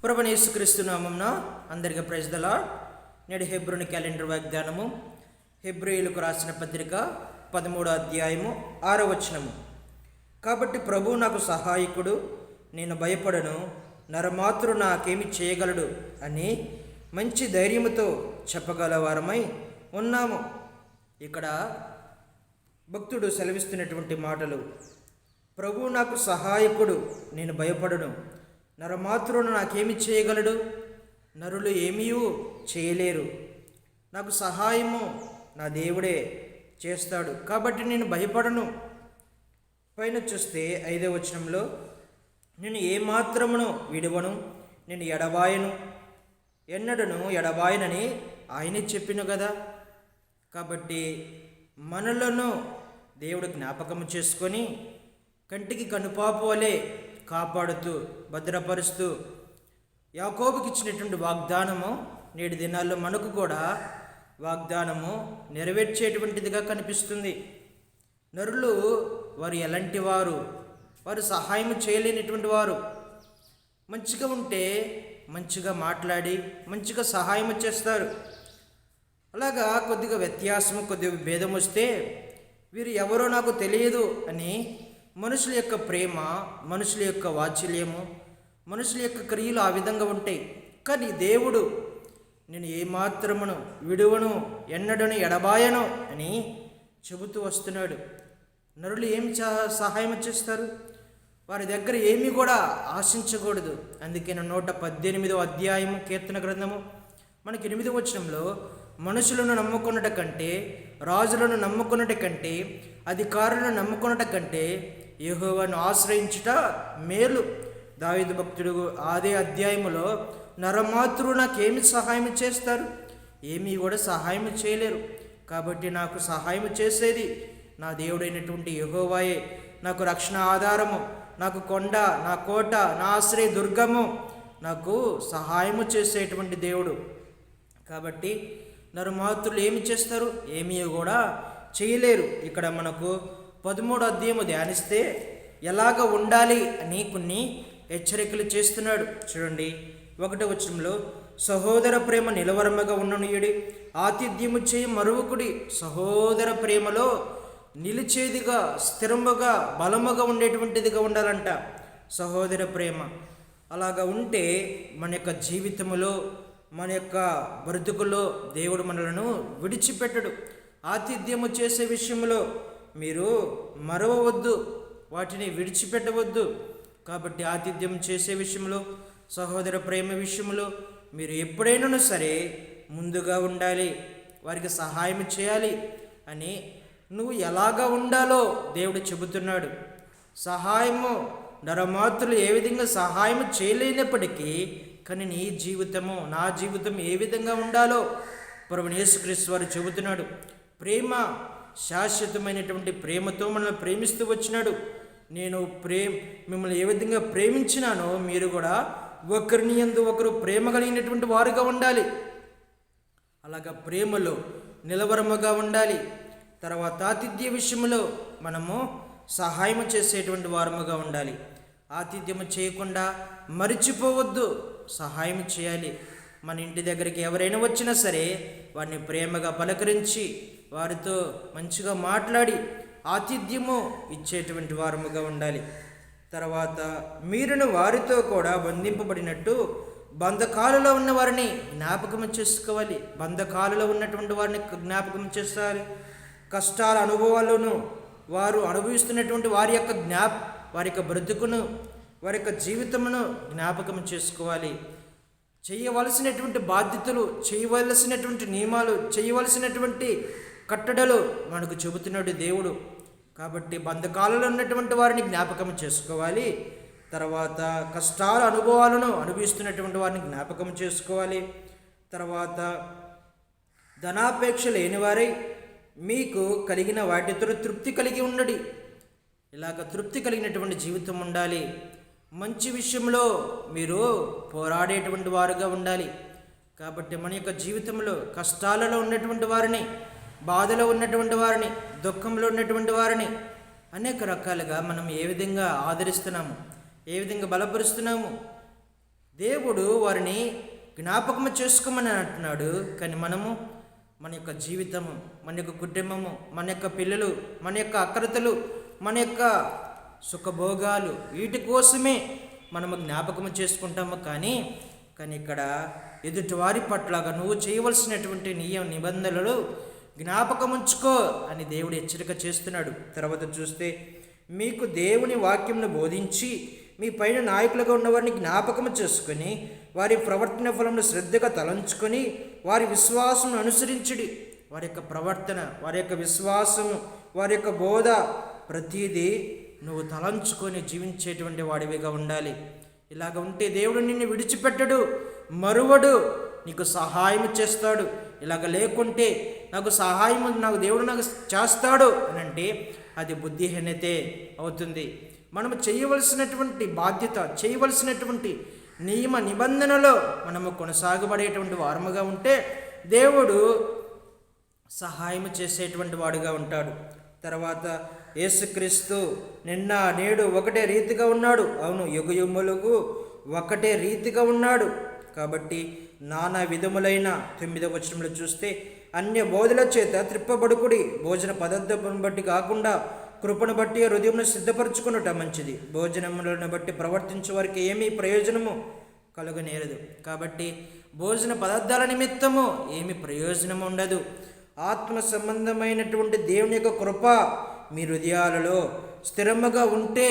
ప్రభువైన యేసుక్రీస్తు నామమున అందరికీ ప్రైజ్ ది లార్డ్. నేడు హెబ్రోను క్యాలెండర్ వాగ్దానము, హెబ్రీయులకు రాసిన పత్రిక 13వ అధ్యాయము 6వ వచనము. కాబట్టి ప్రభువు నాకు సహాయకుడు, నేను భయపడను, నరమాత్రుడు నాకేమి చేయగలడు అని మంచి ధైర్యముతో చెప్పగలవారమై ఉన్నాము. ఇక్కడ భక్తుడు సెలవిస్తున్నటువంటి మాటలు, ప్రభువు నాకు సహాయకుడు, నేను భయపడను, నరమాత్రుడు నాకేమి చేయగలడు, నరులు ఏమీ చేయలేరు, నాకు సహాయము నా దేవుడే చేస్తాడు, కాబట్టి నేను భయపడను. పైన చూస్తే 5వ వచనంలో, నేను ఏమాత్రమును విడువను, నేను ఎడబాయను, ఎన్నడను ఎడబాయనని ఆయనే చెప్పిన కదా. కాబట్టి మనలను దేవుడు జ్ఞాపకం చేసుకొని కంటికి కనుపాపు వలె కాపాడుతూ భద్రపరుస్తూ యాకోబుకి ఇచ్చినటువంటి వాగ్దానము నేటి దినాల్లో మనకు కూడా వాగ్దానము నెరవేర్చేటువంటిదిగా కనిపిస్తుంది. నరులు వారు ఎలాంటి వారు? వారు సహాయం చేయలేనటువంటి వారు. మంచిగా ఉంటే మంచిగా మాట్లాడి మంచిగా సహాయం చేస్తారు. అలాగా కొద్దిగా వ్యత్యాసము, కొద్దిగా భేదం వస్తే వీరు ఎవరో నాకు తెలియదు అని మనుషుల యొక్క ప్రేమ, మనుషుల యొక్క వాత్సల్యము, మనుషుల యొక్క క్రియలు ఆ విధంగా ఉంటాయి. కానీ దేవుడు నేను ఏమాత్రమును విడువను, ఎన్నడను ఎడబాయను అని చెబుతూ వస్తున్నాడు. నరులు ఏమి సహాయం చేస్తారు? వారి దగ్గర ఏమీ కూడా ఆశించకూడదు. అందుకే 118వ అధ్యాయము కీర్తన గ్రంథము మనకి 8వ వచనంలో, మనుషులను నమ్ముకున్నట కంటే, రాజులను నమ్ముకున్నట కంటే, అధికారులను నమ్ముకున్నట కంటే యెహోవాను ఆశ్రయించుట మేలు. దావీదు భక్తుడు అదే అధ్యాయములో, నరమాత్రుడు నాకేమి సహాయం చేస్తారు? ఏమీ కూడా సహాయం చేయలేరు. కాబట్టి నాకు సహాయం చేసేది నా దేవుడైనటువంటి యెహోవాయే. నాకు రక్షణ ఆధారము, నాకు కొండ, నా కోట, నా ఆశ్రయ దుర్గము, నాకు సహాయము చేసేటువంటి దేవుడు. కాబట్టి నరమాత్రులు ఏమి చేస్తారు? ఏమీ కూడా చేయలేరు. ఇక్కడ మనకు 13వ అధ్యాయము ధ్యానిస్తే ఎలాగ ఉండాలి అని కొన్ని హెచ్చరికలు చేస్తున్నాడు. చూడండి, 1వ వచనంలో, సహోదర ప్రేమ నిలవరముగా ఉండనీయుడి, ఆతిథ్యము చేయి మరువకుడి. సహోదర ప్రేమలో నిలిచేదిగా, స్థిరముగా, బలముగా ఉండేటువంటిదిగా ఉండాలంట సహోదర ప్రేమ. అలాగా ఉంటే మన యొక్క జీవితంలో, మన యొక్క బ్రతుకులో దేవుడు మనలను విడిచిపెట్టడు. ఆతిథ్యము చేసే విషయంలో మీరు మరవవద్దు, వాటిని విడిచిపెట్టవద్దు. కాబట్టి ఆతిథ్యం చేసే విషయంలో, సహోదర ప్రేమ విషయంలో మీరు ఎప్పుడైనా సరే ముందుగా ఉండాలి, వారికి సహాయం చేయాలి అని నువ్వు ఎలాగా ఉండాలో దేవుడు చెబుతున్నాడు. సహాయము, నరమాత్రులు ఏ విధంగా సహాయం చేయలేనప్పటికీ కానీ నీ జీవితము, నా జీవితం ఏ విధంగా ఉండాలో ప్రభువైన యేసుక్రీస్తు వారు చెబుతున్నాడు. ప్రేమ, శాశ్వతమైనటువంటి ప్రేమతో మనల్ని ప్రేమిస్తూ వచ్చినాడు. నేను మిమ్మల్ని ఏ విధంగా ప్రేమించినానో మీరు కూడా ఒకరిని యందు ఒకరు ప్రేమ కలిగినటువంటి వారుగా ఉండాలి. అలాగా ప్రేమలో నిలవరముగా ఉండాలి. తర్వాత ఆతిథ్య విషయంలో మనము సహాయం చేసేటువంటి వారముగా ఉండాలి. ఆతిథ్యము చేయకుండా మరిచిపోవద్దు, సహాయం చేయాలి. మన ఇంటి దగ్గరికి ఎవరైనా వచ్చినా సరే వారిని ప్రేమగా పలకరించి వారితో మంచిగా మాట్లాడి ఆతిథ్యము ఇచ్చేటువంటి వారముగా ఉండాలి. తర్వాత మీరును వారితో కూడా బంధింపబడినట్టు బంధకాలలో ఉన్న వారిని జ్ఞాపకం చేసుకోవాలి. బంధకాలలో ఉన్నటువంటి వారిని జ్ఞాపకం చేస్తారు. కష్టాల అనుభవాలను వారు అనుభవిస్తున్నటువంటి వారి యొక్క బ్రతుకును, వారి యొక్క జీవితమును జ్ఞాపకం చేసుకోవాలి. చేయవలసినటువంటి బాధ్యతలు, చేయవలసినటువంటి నియమాలు, చేయవలసినటువంటి కట్టడలు మనకు చెబుతున్నాడు దేవుడు. కాబట్టి బంధకాలలో ఉన్నటువంటి వారిని జ్ఞాపకం చేసుకోవాలి. తర్వాత కష్టాల అనుభవాలను అనుభవిస్తున్నటువంటి వారిని జ్ఞాపకం చేసుకోవాలి. తర్వాత ధనాపేక్ష లేని వారై మీకు కలిగిన వాటితో తృప్తి కలిగి ఉండడి. ఇలాగ తృప్తి కలిగినటువంటి జీవితం ఉండాలి. మంచి విషయంలో మీరు పోరాడేటువంటి వారుగా ఉండాలి. కాబట్టి మన యొక్క జీవితంలో కష్టాలలో ఉన్నటువంటి వారిని, బాధలో ఉన్నటువంటి వారిని, దుఃఖంలో ఉన్నటువంటి వారిని అనేక రకాలుగా మనం ఏ విధంగా ఆదరిస్తున్నాము, ఏ విధంగా బలపరుస్తున్నాము, దేవుడు వారిని జ్ఞాపకము చేసుకోమని అంటున్నాడు. కానీ మనము మన యొక్క జీవితము, మన యొక్క కుటుంబము, మన యొక్క పిల్లలు, మన యొక్క అక్రతలు, మన యొక్క సుఖభోగాలు, వీటి కోసమే మనము జ్ఞాపకము చేసుకుంటాము. కానీ ఇక్కడ ఎదుటివారి పట్లగా నువ్వు చేయవలసినటువంటి నిబంధనలు జ్ఞాపకం ఉంచుకో అని దేవుడు హెచ్చరిక చేస్తున్నాడు. తర్వాత చూస్తే, మీకు దేవుని వాక్యంను బోధించి మీ పైన నాయకులుగా ఉన్నవారిని జ్ఞాపకము చేసుకొని వారి ప్రవర్తన ఫలమును శ్రద్ధగా తలంచుకొని వారి విశ్వాసం అనుసరించుడి. వారి యొక్క ప్రవర్తన, వారి యొక్క విశ్వాసము, వారి యొక్క బోధ ప్రతిదీ నువ్వు తలంచుకొని జీవించేటువంటి వాడివిగా ఉండాలి. ఇలాగ ఉంటే దేవుడు నిన్ను విడిచిపెట్టడు, మరువడు, నీకు సహాయం చేస్తాడు. ఇలాగ లేకుంటే నాకు దేవుడు చేస్తాడు అని అంటే అది బుద్ధిహీనతే అవుతుంది. మనము చేయవలసినటువంటి బాధ్యత, చేయవలసినటువంటి నియమ నిబంధనలో మనము కొనసాగబడేటువంటి వారముగా ఉంటే దేవుడు సహాయం చేసేటువంటి వాడుగా ఉంటాడు. తర్వాత యేసుక్రీస్తు నిన్న నేడు ఒకటే రీతిగా ఉన్నాడు. అవును, యుగయుగములకు ఒకటే రీతిగా ఉన్నాడు. కాబట్టి నానా విధములైన 9వ వచనంలో చూస్తే, అన్య బోధల చేత త్రిప్పబడుకుడి, భోజన పదార్థమును బట్టి కాకుండా కృపను బట్టి హృదయమును సిద్ధపరచుకున్నట మంచిది. భోజనములను బట్టి ప్రవర్తించే వారికి ఏమీ ప్రయోజనము కలుగనేరదు. కాబట్టి భోజన పదార్థాల నిమిత్తము ఏమి ప్రయోజనం ఉండదు. ఆత్మ సంబంధమైనటువంటి దేవుని యొక్క కృప మీ హృదయాలలో స్థిరముగా ఉంటే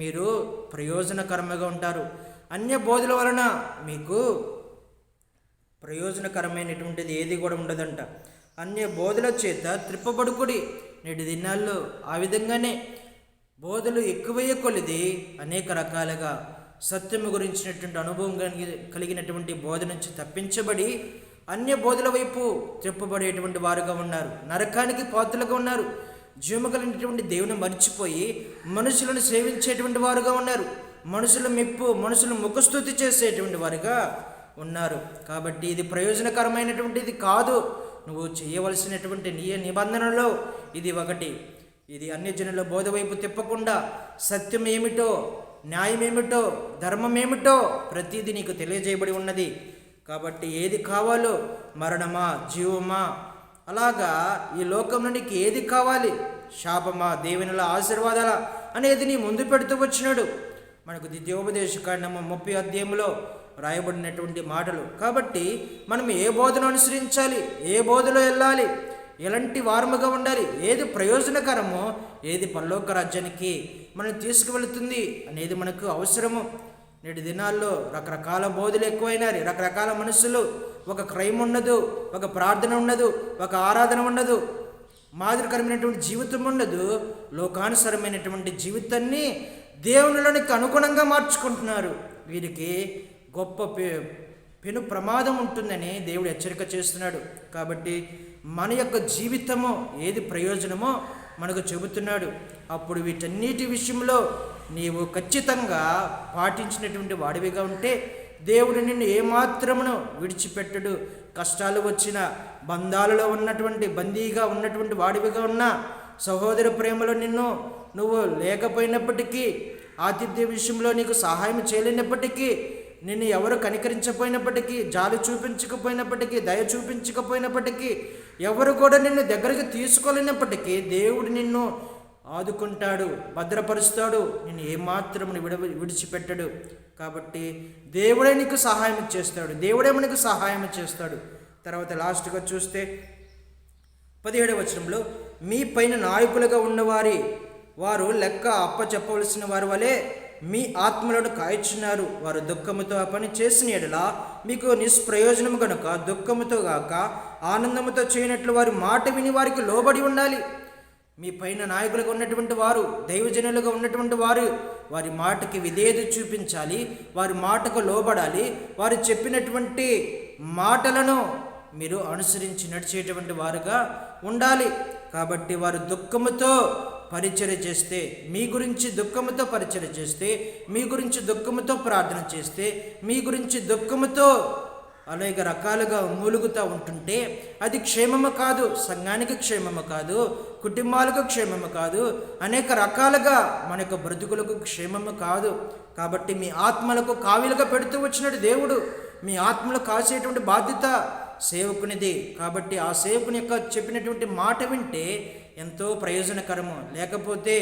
మీరు ప్రయోజనకరంగా ఉంటారు. అన్య బోధల వలన మీకు ప్రయోజనకరమైనటువంటిది ఏది కూడా ఉండదంట. అన్య బోధల చేత త్రిప్పబడుకుడి. నేటి దినాల్లో ఆ విధంగానే బోధలు ఎక్కువయ్యే కొలిది అనేక రకాలుగా సత్యము గురించినటువంటి అనుభవం కలిగినటువంటి బోధ నుంచి తప్పించబడి అన్య బోధల వైపు త్రిప్పబడేటువంటి వారుగా ఉన్నారు. నరకానికి పాత్రలుగా ఉన్నారు. జీవము కలిగినటువంటి దేవుని మర్చిపోయి మనుషులను సేవించేటువంటి వారుగా ఉన్నారు. మనుషుల మెప్పు, మనుషులు ముఖస్తుతి చేసేటువంటి వారుగా ఉన్నారు. కాబట్టి ఇది ప్రయోజనకరమైనటువంటిది కాదు. నువ్వు చేయవలసినటువంటి నిబంధనలో ఇది ఒకటి. ఇది అన్యజనుల బోధ వైపు తిప్పకుండా సత్యం ఏమిటో, న్యాయం ఏమిటో, ధర్మం ఏమిటో ప్రతిదీ నీకు తెలియజేయబడి ఉన్నది. కాబట్టి ఏది కావాలో, మరణమా, జీవమా, అలాగా ఈ లోకంలో నీకు ఏది కావాలి, శాపమా, దేవునిల ఆశీర్వాదాల అనేది నీ ముందు పెడుతూ వచ్చినాడు. మనకు ద్వితీయోపదేశకాండము 30వ అధ్యాయంలో రాయబడినటువంటి మాటలు. కాబట్టి మనం ఏ బోధను అనుసరించాలి, ఏ బోధలో వెళ్ళాలి, ఎలాంటి వారముగా ఉండాలి, ఏది ప్రయోజనకరమో, ఏది పరలోక రాజ్యానికి మనం తీసుకువెళుతుంది అనేది మనకు అవసరము. నేటి దినాల్లో రకరకాల బోధలు ఎక్కువైనారు. రకరకాల మనుషులు, ఒక క్రైమ్ ఉండదు, ఒక ప్రార్థన ఉండదు, ఒక ఆరాధన ఉండదు, మాదిరికరమైనటువంటి జీవితం ఉండదు. లోకానుసరమైనటువంటి జీవితాన్ని దేవునిలోనికి అనుగుణంగా మార్చుకుంటున్నారు. వీరికి గొప్ప పెను ప్రమాదం ఉంటుందని దేవుడు హెచ్చరిక చేస్తున్నాడు. కాబట్టి మన యొక్క జీవితము ఏది ప్రయోజనమో మనకు చెబుతున్నాడు. అప్పుడు వీటన్నిటి విషయంలో నీవు ఖచ్చితంగా పాటించినటువంటి వాడివిగా ఉంటే దేవుడు నిన్ను ఏమాత్రమును విడిచిపెట్టడు. కష్టాలు వచ్చిన, బంధాలలో ఉన్నటువంటి బందీగా ఉన్నటువంటి వాడివిగా ఉన్న, సహోదర ప్రేమలో నువ్వు లేకపోయినప్పటికీ, ఆతిథ్య విషయంలో నీకు సహాయం చేయలేనప్పటికీ, నిన్ను ఎవరు కనికరించకపోయినప్పటికీ, జాలి చూపించకపోయినప్పటికీ, దయ చూపించకపోయినప్పటికీ, ఎవరు కూడా నిన్ను దగ్గరికి తీసుకోలేనప్పటికీ దేవుడు నిన్ను ఆదుకుంటాడు, భద్రపరుస్తాడు, నిన్ను ఏమాత్రమును విడిచిపెట్టడు. కాబట్టి దేవుడే నీకు సహాయం చేస్తాడు, దేవుడే మనకు సహాయం చేస్తాడు. తర్వాత లాస్ట్గా చూస్తే 17వ వచనంలో, మీ పైన నాయకులుగా వారు లెక్క అప్పచెప్పవలసిన వారి వలె మీ ఆత్మలను కాయచున్నారు. వారు దుఃఖముతో ఆ పని చేసిన ఎడల మీకు నిష్ప్రయోజనము కనుక దుఃఖముతో గాక ఆనందముతో చేయనట్లు వారి మాట విని వారికి లోబడి ఉండాలి. మీ పైన నాయకులుగా ఉన్నటువంటి వారు, దైవజనులుగా ఉన్నటువంటి వారు వారి మాటకి విధేయత చూపించాలి, వారి మాటకు లోబడాలి, వారు చెప్పినటువంటి మాటలను మీరు అనుసరించి నడిచేటువంటి వారుగా ఉండాలి. కాబట్టి వారు దుఃఖముతో పరిచర్య చేస్తే, మీ గురించి దుఃఖముతో పరిచర్య చేస్తే, మీ గురించి దుఃఖముతో ప్రార్థన చేస్తే, మీ గురించి దుఃఖముతో అనేక రకాలుగా మూలుగుతూ ఉంటుంటే అది క్షేమము కాదు, సంఘానికి క్షేమము కాదు, కుటుంబాలకు క్షేమము కాదు, అనేక రకాలుగా మన యొక్క బ్రతుకులకు క్షేమము కాదు. కాబట్టి మీ ఆత్మలకు కావిలుగా పెడుతూ వచ్చినాడు దేవుడు. మీ ఆత్మలు కాసేటువంటి బాధ్యత సేవకునిది. కాబట్టి ఆ సేవకుని యొక్క చెప్పినటువంటి మాట వింటే ఎంతో ప్రయోజనకరము. లేకపోతే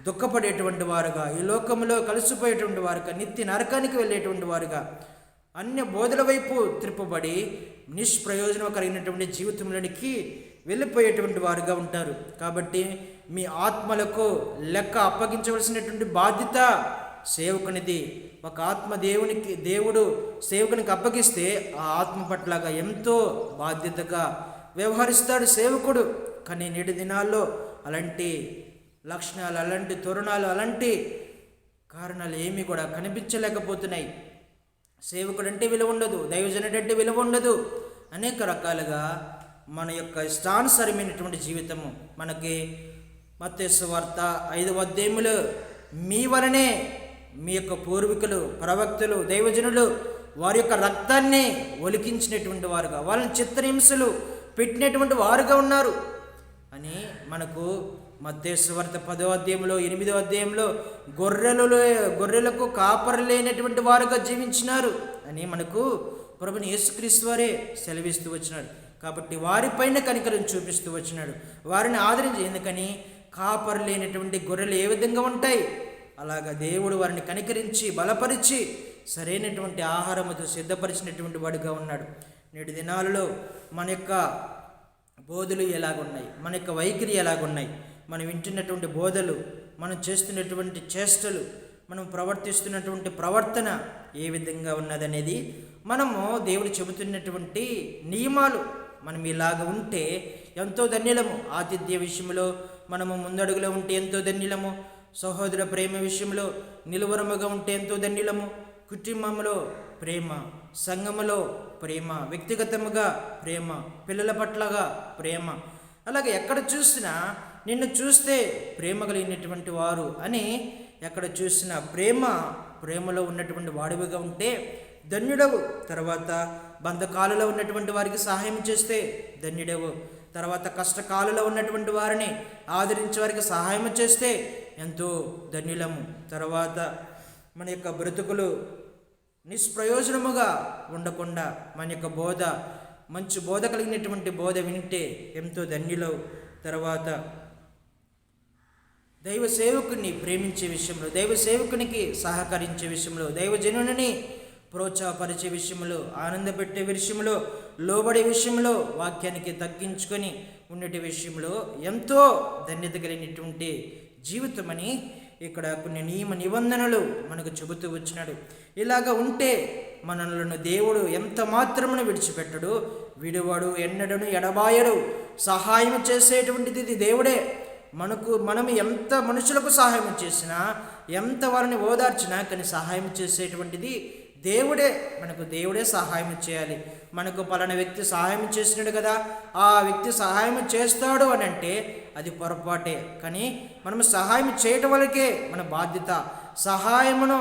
దుఃఖపడేటువంటి వారుగా, ఈ లోకంలో కలిసిపోయేటువంటి వారుగా, నిత్య నరకానికి వెళ్ళేటువంటి వారుగా, అన్య బోధల వైపు త్రిప్పబడి నిష్ప్రయోజనం కలిగినటువంటి జీవితంలోనికి వెళ్ళిపోయేటువంటి వారుగా ఉంటారు. కాబట్టి మీ ఆత్మలకు లెక్క అప్పగించవలసినటువంటి బాధ్యత సేవకునిది. ఒక ఆత్మ దేవుడు సేవకునికి అప్పగిస్తే ఆ ఆత్మ పట్లగా ఎంతో బాధ్యతగా వ్యవహరిస్తాడు సేవకుడు. కానీ నేటి దినాల్లో అలాంటి లక్షణాలు, అలాంటి తరుణాలు, అలాంటి కారణాలు ఏమీ కూడా కనిపించలేకపోతున్నాయి. సేవకుడు అంటే విలువ ఉండదు, దైవజనుడు అంటే విలువ ఉండదు. అనేక రకాలుగా మన యొక్క ఇష్టానుసరమైనటువంటి జీవితము. మనకి మత్తయి సువార్త 5వ అధ్యాయములో మీ వలనే మీ యొక్క పూర్వీకులు, ప్రవక్తలు, దైవజనులు వారి యొక్క రక్తాన్ని ఒలికించినటువంటి వారుగా, వాళ్ళని చిత్రహింసలు పెట్టినటువంటి వారుగా ఉన్నారు అని మనకు మత్తయి సువార్త 10వ అధ్యాయంలో 8వ అధ్యాయంలో గొర్రెలకు కాపరి లేనటువంటి వారుగా జీవించినారు అని మనకు ప్రభుని యేసుక్రీస్తు వారే సెలవిస్తూ వచ్చినాడు. కాబట్టి వారిపైన కనికరం చూపిస్తూ వచ్చినాడు, వారిని ఆదరించి. ఎందుకని కాపరి లేనటువంటి గొర్రెలు ఏ విధంగా ఉంటాయి, అలాగా దేవుడు వారిని కనికరించి బలపరిచి సరైనటువంటి ఆహారముతో సిద్ధపరిచినటువంటి వాడుగా ఉన్నాడు. నేటి దినాలలో మన యొక్క బోధలు ఎలాగున్నాయి, మన యొక్క వైఖరి ఎలాగున్నాయి, మనం వింటున్నటువంటి బోధలు, మనం చేస్తున్నటువంటి చేష్టలు, మనం ప్రవర్తిస్తున్నటువంటి ప్రవర్తన ఏ విధంగా ఉన్నదనేది మనము దేవుడు చెబుతున్నటువంటి నియమాలు. మనం ఇలాగ ఉంటే ఎంతో ధన్యులము. ఆతిథ్య విషయంలో మనము ముందడుగులో ఉంటే ఎంతో ధన్యులము. సహోదర ప్రేమ విషయంలో నిలువరముగా ఉంటే ఎంతో ధన్యులము. కుటుంబంలో ప్రేమ, సంఘములో ప్రేమ, వ్యక్తిగతముగా ప్రేమ, పిల్లల పట్లగా ప్రేమ, అలాగే ఎక్కడ చూసినా నిన్ను చూస్తే ప్రేమ కలిగినటువంటి వారు అని ఎక్కడ చూసినా ప్రేమలో ఉన్నటువంటి వాడివిగా ఉంటే ధన్యుడవు. తర్వాత బంధకాలలో ఉన్నటువంటి వారికి సహాయం చేస్తే ధన్యుడవు. తర్వాత కష్టకాలలో ఉన్నటువంటి వారిని ఆదరించే వారికి సహాయం చేస్తే ఎంతో ధన్యులము. తర్వాత మన యొక్క బ్రతుకులు నిష్ప్రయోజనముగా ఉండకుండా మన యొక్క బోధ మంచి బోధ కలిగినటువంటి బోధ వింటే ఎంతో ధన్యులవు. తర్వాత దైవ సేవకుని ప్రేమించే విషయంలో, దైవ సేవకునికి సహకరించే విషయంలో, దైవజనుని ప్రోత్సాహపరిచే విషయంలో, ఆనందపెట్టే విషయంలో, లోబడే విషయంలో, వాక్యానికి తగ్గించుకొని ఉండేటి విషయంలో ఎంతో ధన్యత కలిగినటువంటి జీవితమని ఇక్కడ కొన్ని నియమ నిబంధనలు మనకు చెబుతూ వచ్చినాడు. ఇలాగ ఉంటే మనలను దేవుడు ఎంత మాత్రమును విడిచిపెట్టడు, విడువడు, ఎన్నడను ఎడబాయడు. సహాయం చేసేటువంటిది దేవుడే. మనం ఎంత మనుషులకు సహాయం చేసినా, ఎంత వారిని ఓదార్చినా, కానీ సహాయం చేసేటువంటిది దేవుడే. మనకు దేవుడే సహాయం చేయాలి. మనకు పలానా వ్యక్తి సహాయం చేసినాడు కదా, ఆ వ్యక్తి సహాయం చేస్తాడు అని అంటే అది పొరపాటే. కానీ మనము సహాయం చేయటం వరకే మన బాధ్యత, సహాయమును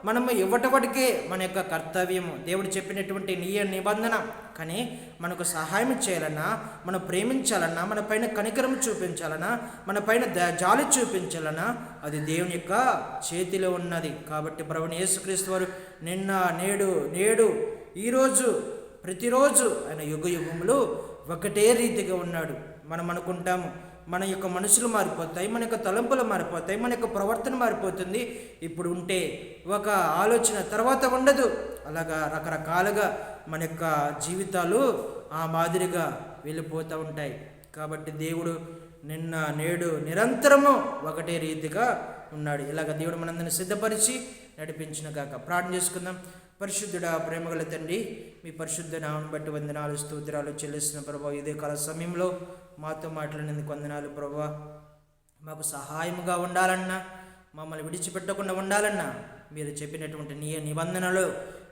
మనము ఇవ్వటప్పటికే మన యొక్క కర్తవ్యము, దేవుడు చెప్పినటువంటి నిబంధన. కానీ మనకు సహాయం చేయాలన్నా, మనం ప్రేమించాలన్నా, మన పైన కనికరం చూపించాలన్నా, మన పైన జాలి చూపించాలన్నా అది దేవుని యొక్క చేతిలో ఉన్నది. కాబట్టి ప్రభువైన యేసుక్రీస్తు వారు నిన్న నేడు ఈరోజు ప్రతిరోజు ఆయన యుగములు ఒకటే రీతిగా ఉన్నాడు. మనం అనుకుంటాము మన యొక్క మనసులు మారిపోతాయి, మన యొక్క తలంపులు మారిపోతాయి, మన యొక్క ప్రవర్తన మారిపోతుంది. ఇప్పుడు ఉంటే ఒక ఆలోచన తర్వాత ఉండదు. అలాగా రకరకాలుగా మన యొక్క జీవితాలు ఆ మాదిరిగా వెళ్ళిపోతూ ఉంటాయి. కాబట్టి దేవుడు నిన్న నేడు నిరంతరము ఒకటే రీతిగా ఉన్నాడు. ఇలాగ దేవుడు మనందరిని సిద్ధపరిచి నడిపించిన గాక. ప్రార్థన చేసుకుందాం. పరిశుద్ధుడా, ప్రేమగల తండ్రి, మీ పరిశుద్ధ నామను బట్టి వందనాలు, స్తోత్రాలు చెల్లిస్తున్న ప్రభావ. ఇదే కాల సమయంలో మాతో మాట్లాడినందుకు వందనాలు ప్రభా. మాకు సహాయముగా ఉండాలన్నా, మమ్మల్ని విడిచిపెట్టకుండా ఉండాలన్నా మీరు చెప్పినటువంటి నిబంధనలు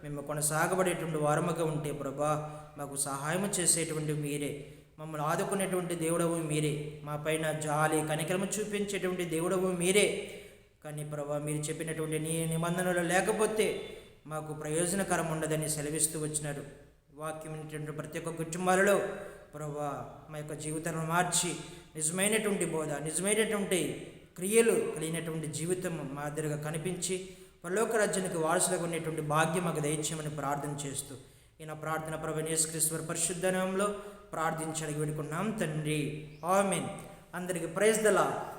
మేము కొనసాగబడేటువంటి వారముగా ఉంటే ప్రభా, మాకు సహాయం చేసేటువంటి మీరే, మమ్మల్ని ఆదుకునేటువంటి దేవుడవు మీరే, మా పైన జాలి కనికరము చూపించేటువంటి దేవుడవు మీరే. కానీ ప్రభా, మీరు చెప్పినటువంటి నిబంధనలు లేకపోతే మాకు ప్రయోజనకరం ఉండదని సెలవిస్తూ వచ్చినారు. వాక్యం వినేటువంటి ప్రతి ఒక్క కుటుంబాలలో ప్రభువా మా యొక్క జీవితాలను మార్చి నిజమైనటువంటి బోధ, నిజమైనటువంటి క్రియలు కలిగినటువంటి జీవితం మాదిరిగా కనిపించి పరలోక రాజ్యానికి వారసులుగా ఉండేటువంటి భాగ్యం మాకు దయచేయమని ప్రార్థన చేస్తూ ఈయన ప్రార్థన ప్రభువైన యేసుక్రీస్తు పరిశుద్ధ నామములో ప్రార్థించి అడిగి వేడుకున్నాం తండ్రి. ఆమేన్. అందరికీ ప్రైజ్ ద లార్డ్.